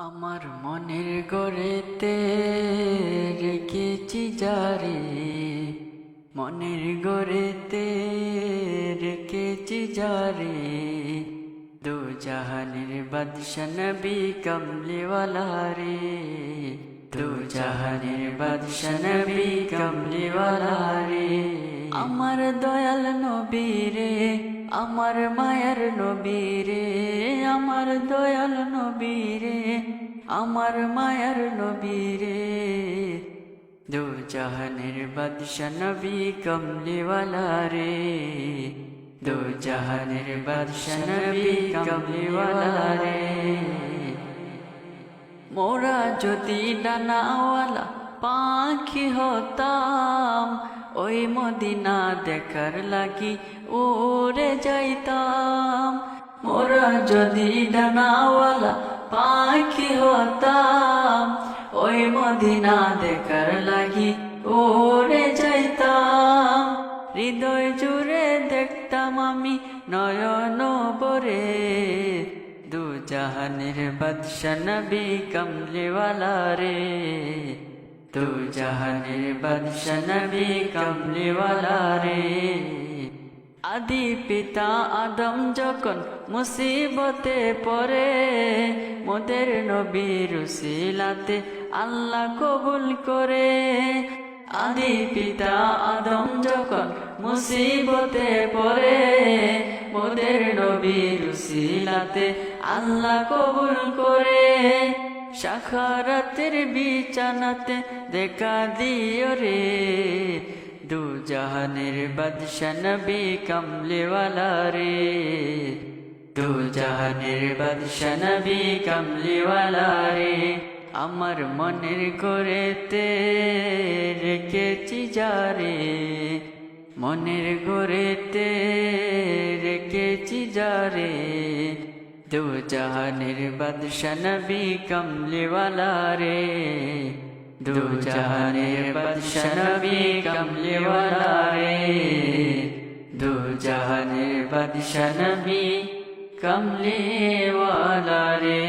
আমার মনের গড়েতে রেখেছি যারে, মনের গড়েতে রেখেছি যারে, দু জাহানের বাদশা নবী কমলিওয়ালা রে, দু জাহানের বাদশা নবী কমলিওয়ালা রে। আমার দয়াল নবী রে, আমার মায়ার নবী রে, আমার দয়াল নবী রে, আমার মায়ার নবী রে, দু জাহানের বাদশা নবী কমলিওয়ালা রে, দু জাহানের বাদশা নবী কমলিওয়ালা রে। মোরা যদি ডানাওয়ালা পাখি হতাম, ওই মদিনা দেখার লাগি উড়ে যাইতাম। মোরা যদি ডানাওয়ালা পাখি হতাম, ওই মদিনা দেখার লাগি উড়ে যাইতাম। হৃদয় জুড়ে দেখতাম আমি নয়ন ভরে, দু জাহানের বাদশা নবী কমলিওয়ালা রে, দু জাহানের বাদশা নবী কমলিওয়ালা রে। আদি পিতা আদম যখন মুসিবতে পড়ে, মোদের নবীর উসিলাতে আল্লাহ কবুল করে। আদি পিতা আদম যখন মুসিবতে পড়ে, মোদের নবীর উসিলাতে আল্লাহ কবুল করে। সাখারাতের বিছানাতে দেখা দিও রে, দু জাহানের বাদশা নবী কমলিওয়ালা রে, দু জাহানের বাদশা নবী কমলিওয়ালা রে। আমার মনের ঘরেতে রেখেছি যারে, মনের ঘরেতে রেখেছি যারে, দু জাহানের বাদশা নবী কমলিওয়ালা রে, দু জাহানের বাদশা নবী কমলিওয়ালা রে, দু জাহানের বাদশা নবী কমলিওয়ালা রে।